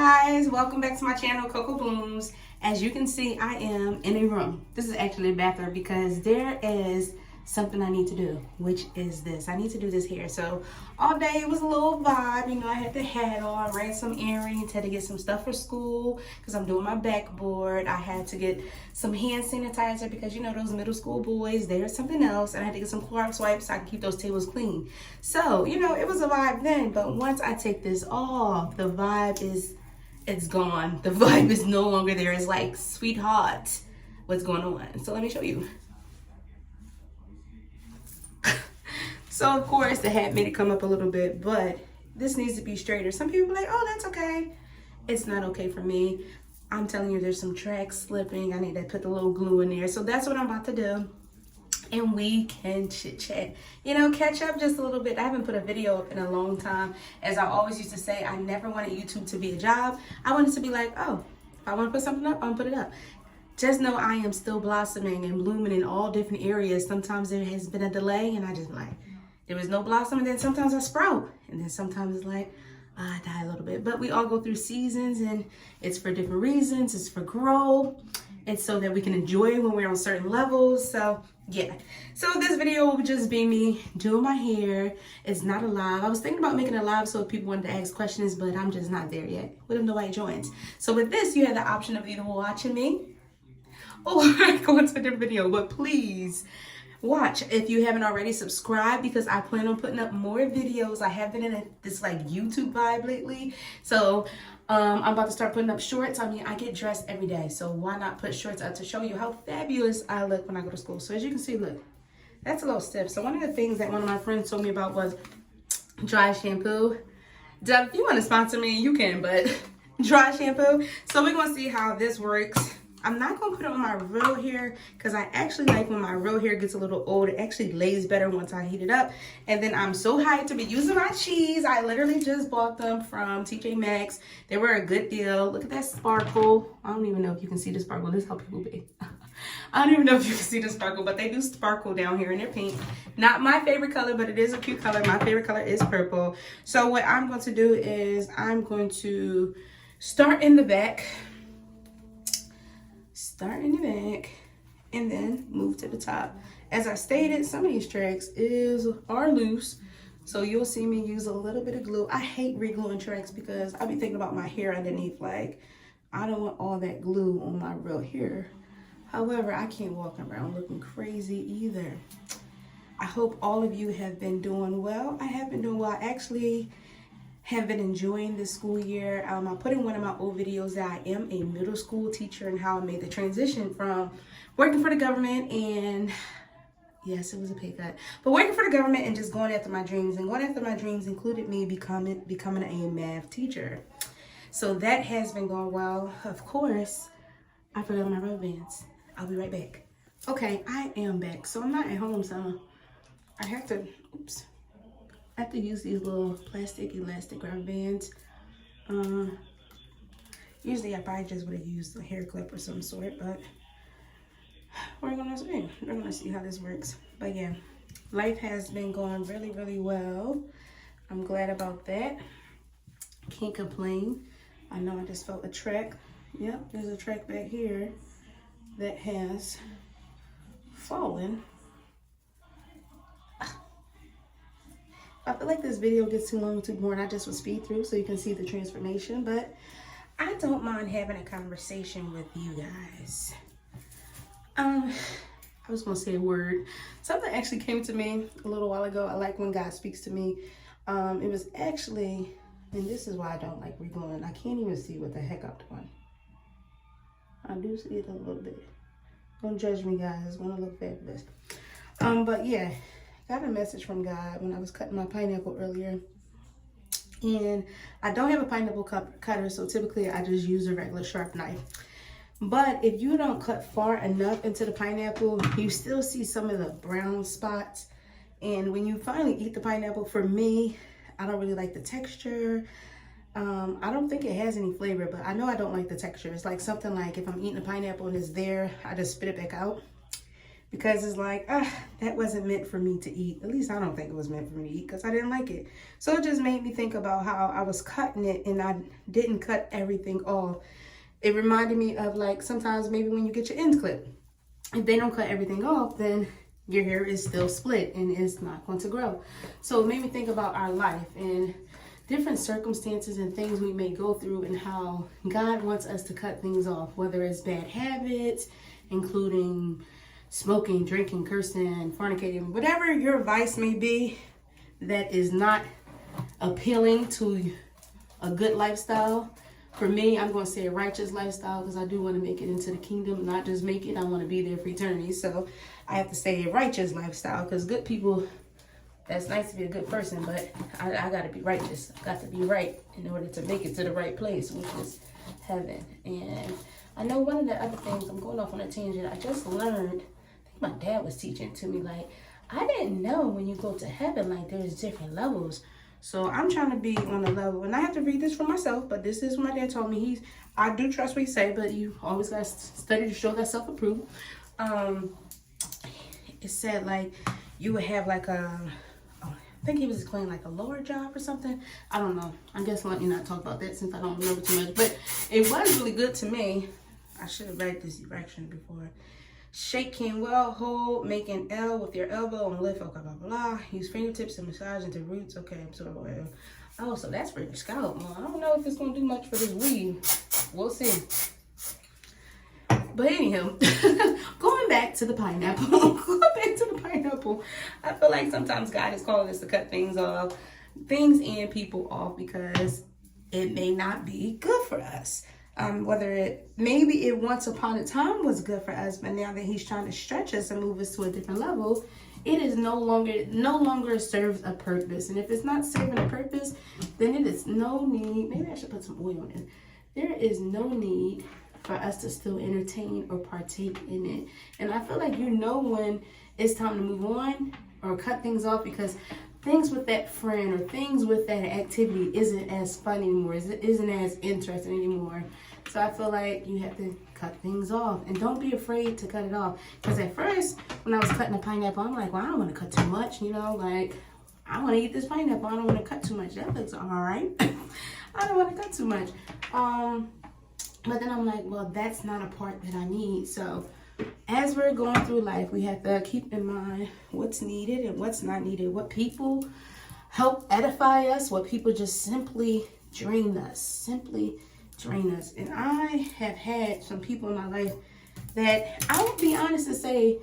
guys, welcome back to my channel, Coco Blooms. As you can see, I am in a room. This is actually a bathroom because there is something I need to do, which is this. I need to do this hair. So all day it was a little vibe, you know, I had the hat on, ran some errands, had to get some stuff for school because I'm doing my backboard. I had to get some hand sanitizer because, you know, those middle school boys, there's something else. And I had to get some Clorox wipes so I can keep those tables clean. So, you know, it was a vibe then, but once I take this off, the vibe it's gone. The vibe is no longer there. It's like, sweetheart, what's going on? So let me show you. So of course the hat made it come up a little bit, but this needs to be straighter. Some people are like, oh, that's okay. It's not okay for me. I'm telling you, there's some tracks slipping. I need to put the little glue in there. So that's what I'm about to do. And we can chit chat, you know, catch up just a little bit. I haven't put a video up in a long time. As I always used to say, I never wanted YouTube to be a job. I wanted to be like, oh, if I want to put something up, I'm gonna put it up. Just know I am still blossoming and blooming in all different areas. Sometimes there has been a delay and I just like, there was no blossom, and then sometimes I sprout. And then sometimes it's like, I die a little bit. But we all go through seasons and it's for different reasons. It's for growth. It's so that we can enjoy when we're on certain levels. So yeah. So this video will just be me doing my hair. It's not a live. I was thinking about making it live so if people wanted to ask questions, but I'm just not there yet. With nobody joins. So with this, you have the option of either watching me or going to the video. But please watch if you haven't already. Subscribe because I plan on putting up more videos. I have been in this like YouTube vibe lately. So I'm about to start putting up shorts. I mean, I get dressed every day, so why not put shorts up to show you how fabulous I look when I go to school. So as you can see, look, that's a little stiff. So one of the things that one of my friends told me about was dry shampoo. Deb, if you want to sponsor me, you can, but dry shampoo. So we're going to see how this works. I'm not going to put it on my real hair because I actually like when my real hair gets a little old. It actually lays better once I heat it up. And then I'm so hyped to be using my cheese. I literally just bought them from TJ Maxx. They were a good deal. Look at that sparkle. I don't even know if you can see the sparkle. This is how people be. I don't even know if you can see the sparkle, but they do sparkle down here and they're pink. Not my favorite color, but it is a cute color. My favorite color is purple. So what I'm going to do is I'm going to start in the back. Start in the back and then move to the top. As I stated, some of these tracks are loose, so you'll see me use a little bit of glue. I hate re-gluing tracks because I'll be thinking about my hair underneath. Like, I don't want all that glue on my real hair. However, I can't walk around looking crazy either. I hope all of you have been doing well. I have been doing well. I actually have been enjoying this school year. I put in one of my old videos that I am a middle school teacher and how I made the transition from working for the government, and yes, it was a pay cut, but working for the government and just going after my dreams. And going after my dreams included me becoming a math teacher. So that has been going well. Of course, I forgot my rubber bands. I'll be right back. Okay, I am back. So I'm not at home, so I have to, I have to use these little plastic elastic rubber bands. Usually I probably just would have used a hair clip or some sort, but we're gonna see how this works. But yeah, life has been going really, really well. I'm glad about that. Can't complain. I know I just felt a track. Yep, there's a track back here that has fallen. I feel like this video gets too long, too boring. I just would speed through so you can see the transformation, but I don't mind having a conversation with you guys. I was gonna say a word. Something actually came to me a little while ago. I like when God speaks to me. It was actually, and this is why I don't like re-gluing. I can't even see what the heck I'm doing. I do see it a little bit. Don't judge me, guys. It's gonna look fabulous. But yeah. Got a message from God when I was cutting my pineapple earlier, and I don't have a pineapple cutter, so typically I just use a regular sharp knife. But if you don't cut far enough into the pineapple, you still see some of the brown spots. And when you finally eat the pineapple, for me, I don't really like the texture. I don't think it has any flavor, but I know I don't like the texture. It's like something like if I'm eating a pineapple and it's there, I just spit it back out. because it's like, that wasn't meant for me to eat. At least I don't think it was meant for me to eat because I didn't like it. So it just made me think about how I was cutting it and I didn't cut everything off. It reminded me of like sometimes maybe when you get your ends clipped, if they don't cut everything off, then your hair is still split and it's not going to grow. So it made me think about our life and different circumstances and things we may go through and how God wants us to cut things off, whether it's bad habits, including smoking, drinking, cursing, fornicating, whatever your vice may be that is not appealing to a good lifestyle. For me, I'm going to say a righteous lifestyle because I do want to make it into the kingdom, not just make it, I want to be there for eternity. So I have to say a righteous lifestyle because good people, that's nice to be a good person, but I got to be righteous. I got to be right in order to make it to the right place, which is heaven. And I know one of the other things, I'm going off on a tangent, I just learned, I think my dad was teaching to me, like, I didn't know when you go to heaven, like, there's different levels. So I'm trying to be on a level, and I have to read this for myself, but this is what my dad told me. I do trust what he say, but you always got to study to show that self-approved. It said, like, you would have, like, I think he was explaining, like, a lower job or something. I don't know. I guess let me not talk about that since I don't remember too much. But it was really good to me. I should have read this direction before. Shaking well, hold, making L with your elbow and lift, okay, blah, blah, blah. Use fingertips to massage into roots, okay, absorb oil. Oh, so that's for your scalp. Well, I don't know if it's going to do much for this weave. We'll see. But anyhow, going back to the pineapple. I feel like sometimes God is calling us to cut things off, things and people off because it may not be good for us. Maybe it once upon a time was good for us, but now that he's trying to stretch us and move us to a different level, it is no longer serves a purpose. And if it's not serving a purpose, then it is no need. Maybe I should put some oil in. There is no need for us to still entertain or partake in it. And I feel like when it's time to move on or cut things off because things with that friend or things with that activity isn't as fun anymore, isn't as interesting anymore. So I feel like you have to cut things off. And don't be afraid to cut it off. Because at first, when I was cutting a pineapple, I'm like, well, I don't want to cut too much, like, I want to eat this pineapple. I don't want to cut too much. That looks all right. I don't want to cut too much. But then I'm like, well, that's not a part that I need. So as we're going through life, we have to keep in mind what's needed and what's not needed. What people help edify us, what people just simply drain us. And I have had some people in my life that I would be honest to say,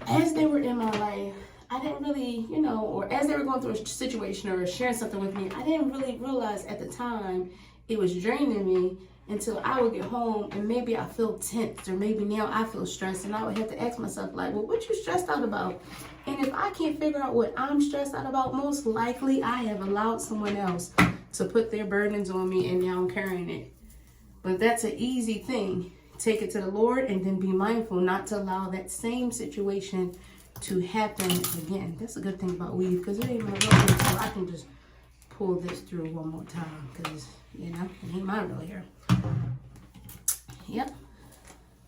as they were in my life, I didn't really, or as they were going through a situation or sharing something with me, I didn't really realize at the time it was draining me until I would get home and maybe I feel tense or maybe now I feel stressed and I would have to ask myself like, well, what you stressed out about? And if I can't figure out what I'm stressed out about, most likely I have allowed someone else to put their burdens on me and now I'm carrying it. But that's an easy thing. Take it to the Lord and then be mindful not to allow that same situation to happen again. That's a good thing about weave because it ain't my real hair, so I can just pull this through one more time because, it ain't my real hair. Yep.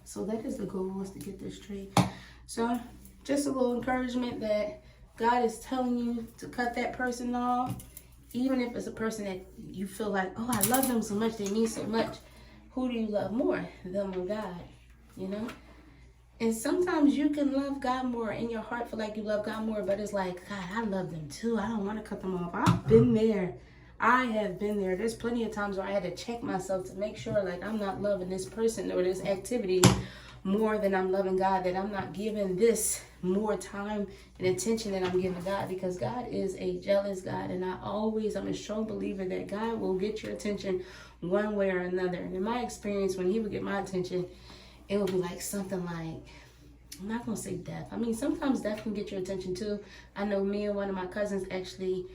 So that is the goal, is to get this straight. So just a little encouragement that God is telling you to cut that person off, even if it's a person that you feel like, oh, I love them so much, they mean so much. Who do you love more, them or God? And sometimes you can love God more in your heart, feel like you love God more, but it's like, God, I love them too. I don't want to cut them off. I've been there. I have been there. There's plenty of times where I had to check myself to make sure like I'm not loving this person or this activity more than I'm loving God, that I'm not giving this more time and attention than I'm giving God, because God is a jealous God. And I'm a strong believer that God will get your attention one way or another. And in my experience, when he would get my attention, it would be like something like, I'm not going to say death. I mean, sometimes death can get your attention too. I know me and one of my cousins actually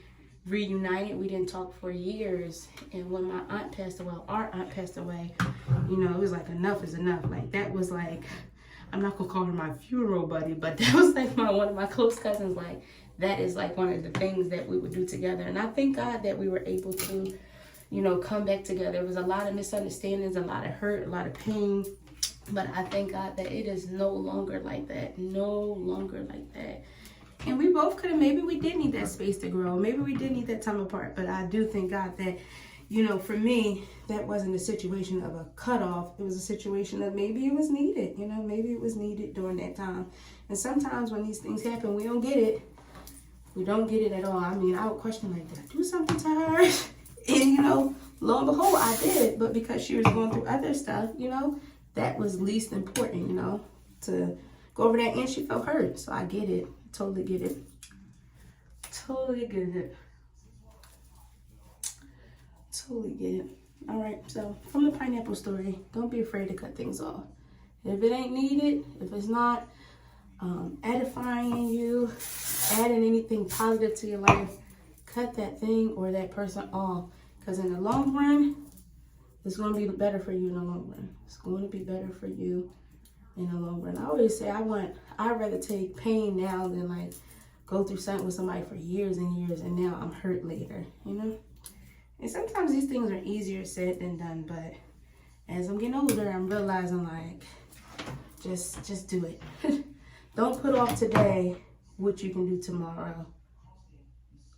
reunited. We didn't talk for years. And when my aunt passed away, our aunt passed away, it was like enough is enough. Like that was like, I'm not going to call her my funeral buddy, but that was like one of my close cousins. Like that is like one of the things that we would do together. And I thank God that we were able to, come back together. There was a lot of misunderstandings, a lot of hurt, a lot of pain. But I thank God that it is no longer like that. No longer like that. And we both could have, maybe we did need that space to grow. Maybe we did need that time apart. But I do thank God that, you know, for me, that wasn't a situation of a cutoff. It was a situation of maybe it was needed. You know, maybe it was needed during that time. And sometimes when these things happen, we don't get it. We don't get it at all. I mean, I would question, like, did I do something to her? And, you know, lo and behold, I did. But because she was going through other stuff, you know, that was least important, you know, to go over that. And she felt hurt. So I get it. Totally get it. Totally get it. Totally get it. All right. So from the pineapple story, don't be afraid to cut things off. If it ain't needed, if it's not edifying you, adding anything positive to your life, cut that thing or that person off. Because in the long run, it's going to be better for you in the long run. It's going to be better for you in the long run. I always say I'd rather take pain now than like go through something with somebody for years and years and now I'm hurt later, you know? And sometimes these things are easier said than done, but as I'm getting older, I'm realizing like, just do it. Don't put off today what you can do tomorrow.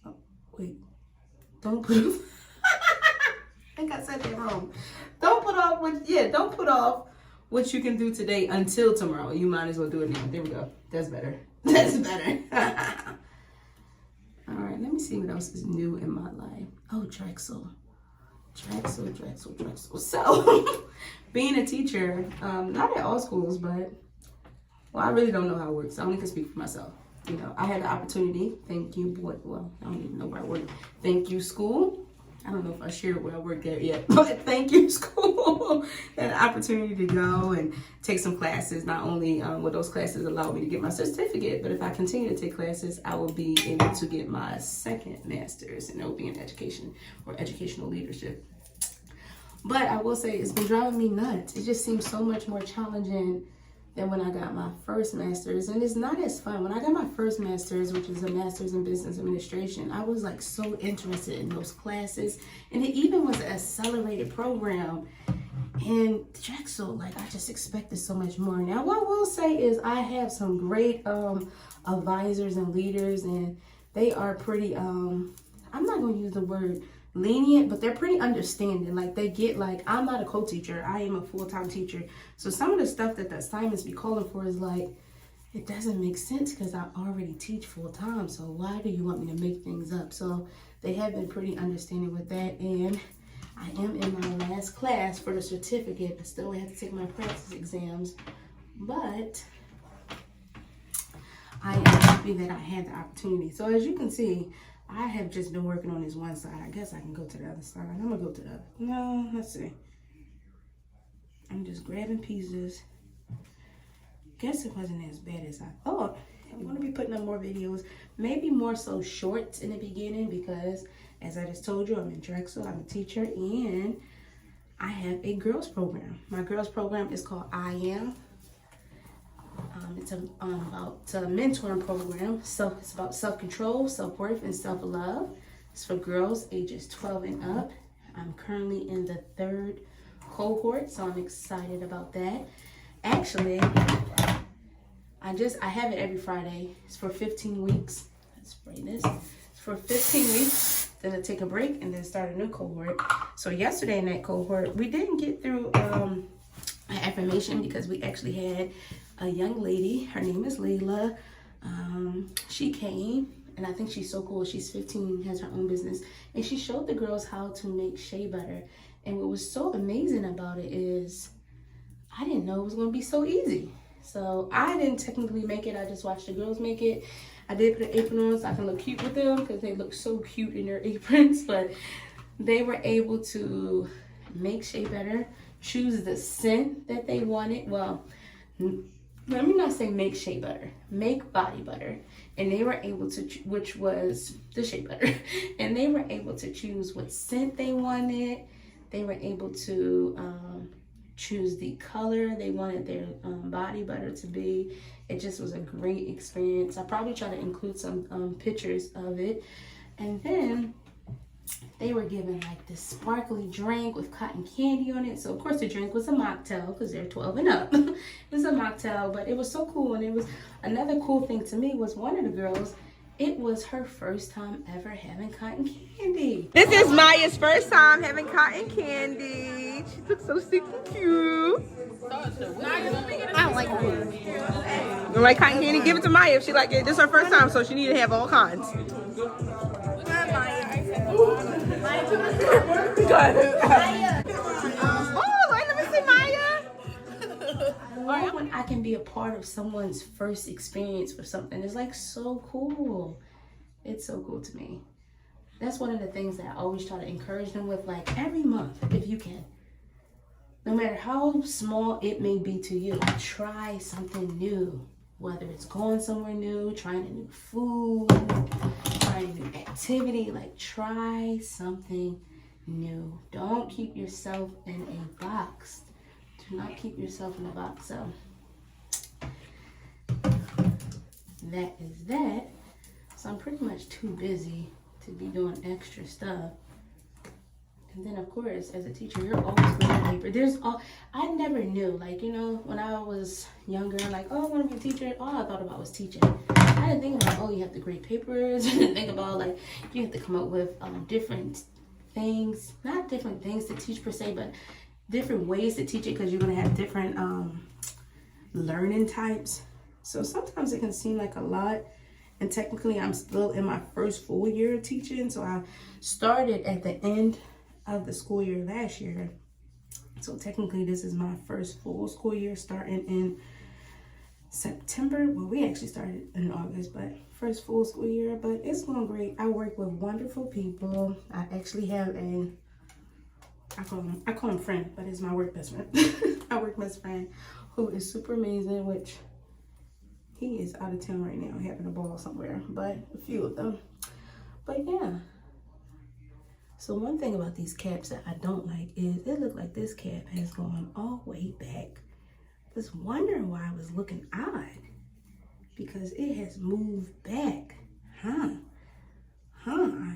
Oh, wait, don't put off. I think I said that wrong. Don't put off what you can do today until tomorrow. You might as well do it now. There we go. That's better. That's better. All right, let me see what else is new in my life. Oh, Drexel. So, being a teacher, not at all schools, but, well, I really don't know how it works. I only can speak for myself. You know, I had the opportunity, thank you, well, I don't even know where I work. Thank you, school. I don't know if I shared where I worked at yet, but thank you, school. Had an opportunity to go and take some classes. Not only will those classes allow me to get my certificate, but if I continue to take classes, I will be able to get my second master's, and it will be in education or educational leadership. But I will say it's been driving me nuts. It just seems so much more challenging than when I got my first master's, and it's not as fun. When I got my first master's, which is a master's in business administration, I was like so interested in those classes, and it even was an accelerated program. And Drexel, like, I just expected so much more. Now, what I will say is I have some great advisors and leaders, and they are pretty, I'm not going to use the word lenient, but they're pretty understanding. Like, they get, like, I'm not a co-teacher, I am a full-time teacher, so some of the stuff that the assignments be calling for is like, it doesn't make sense because I already teach full-time, so why do you want me to make things up? So they have been pretty understanding with that. And I am in my last class for the certificate. I still have to take my practice exams, but I am happy that I had the opportunity. So as you can see, I have just been working on this one side. I guess I can go to the other side. I'm gonna go to the other. No, let's see. I'm just grabbing pieces. Guess it wasn't as bad as I thought. I'm gonna be putting up more videos, maybe more so shorts in the beginning, because as I just told you, I'm in Drexel, I'm a teacher, and I have a girls program. My girls program is called I Am. It's a mentoring program. So it's about self-control, self-worth, and self-love. It's for girls ages 12 and up. I'm currently in the 3rd cohort, so I'm excited about that. Actually, I have it every Friday. It's for 15 weeks. Let's spray this. It's for 15 weeks. Then I take a break and then start a new cohort. So yesterday in that cohort, we didn't get through an affirmation because we actually had a young lady. Her name is Layla. She came, and I think she's so cool. She's 15, has her own business, and she showed the girls how to make shea butter. And what was so amazing about it is I didn't know it was going to be so easy. So I didn't technically make it. I just watched the girls make it. I did put an apron on so I can look cute with them because they look so cute in their aprons. But they were able to make shea butter, choose the scent that they wanted. Well, let me not say make shea butter, make body butter. And they were able to, which was the shea butter. And they were able to choose what scent they wanted. They were able to choose the color they wanted their body butter to be. It just was a great experience. I probably try to include some pictures of it. And then they were given like this sparkly drink with cotton candy on it. So of course the drink was a mocktail because they're 12 and up. It was a mocktail, but it was so cool. And it was another cool thing to me was one of the girls, it was her first time ever having cotton candy. This is Maya's first time having cotton candy. She looks so stinky cute. I don't like it. You like cotton candy? Give it to Maya if she like it. This is her first time, so she need to have all kinds. Oh, let me see Maya. I love when I can be a part of someone's first experience with something. It's like so cool. It's so cool to me. That's one of the things that I always try to encourage them with, like every month, if you can. No matter how small it may be to you, try something new. Whether it's going somewhere new, trying a new food, trying a new activity, like try something new. Don't keep yourself in a box. Do not keep yourself in a box. So that is that. So I'm pretty much too busy to be doing extra stuff. And then of course, as a teacher, you're always grading paper. I never knew, like, you know, when I was younger, like, oh, I want to be a teacher, all I thought about was teaching. I didn't think about, oh, you have to grade papers. I didn't think about, like, you have to come up with different things, not different things to teach per se, but different ways to teach it, because you're going to have different learning types. So sometimes it can seem like a lot. And technically, I'm still in my first full year of teaching. So I started at the end of the school year last year. So technically, this is my first full school year starting in September. Well, we actually started in August, but first full school year. But it's going great. I work with wonderful people. I actually have I call him friend, but it's my work best friend. My work best friend who is super amazing, which he is out of town right now, having a ball somewhere, but a few of them. But yeah. So one thing about these caps that I don't like is it looked like this cap has gone all the way back. I was wondering why I was looking odd, because it has moved back. I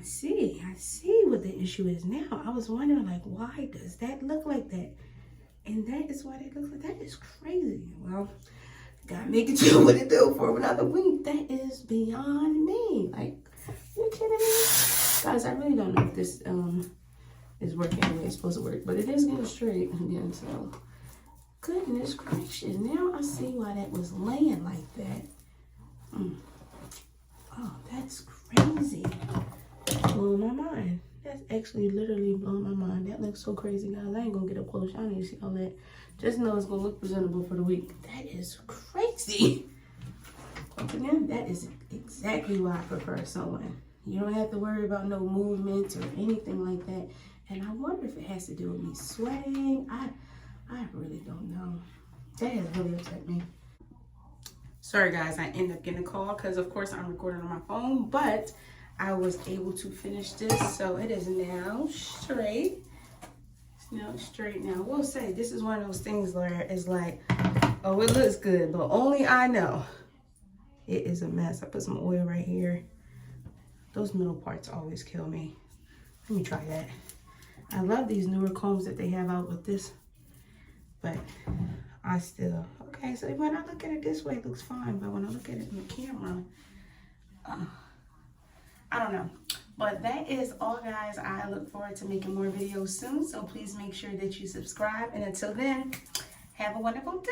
see what the issue is now. I was wondering, like, why does that look like that? And that is why that looks like that. Is crazy. Well, gotta make it do what it do for another week. That is beyond me. Like, you kidding me? Guys, I really don't know if this is working the way it's supposed to work, but it is getting straight again, so goodness gracious. Now I see why that was laying like that. Oh, that's crazy. Blew my mind. That's actually literally blown my mind. That looks so crazy, guys. I ain't gonna get up close. I need to see all that. Just know it's gonna look presentable for the week. That is crazy. Once again, that is exactly why I prefer sewing. You don't have to worry about no movements or anything like that. And I wonder if it has to do with me sweating. I really don't know. That has really upset me. Sorry guys, I ended up getting a call because of course I'm recording on my phone, but I was able to finish this, so it is now straight. It's now straight now. I will say, this is one of those things where it's like, oh, it looks good, but only I know. It is a mess. I put some oil right here. Those middle parts always kill me. Let me try that. I love these newer combs that they have out with this, but I still, okay, so when I look at it this way, it looks fine, but when I look at it in the camera, I don't know. But that is all, guys. I look forward to making more videos soon, so please make sure that you subscribe, and until then, have a wonderful day.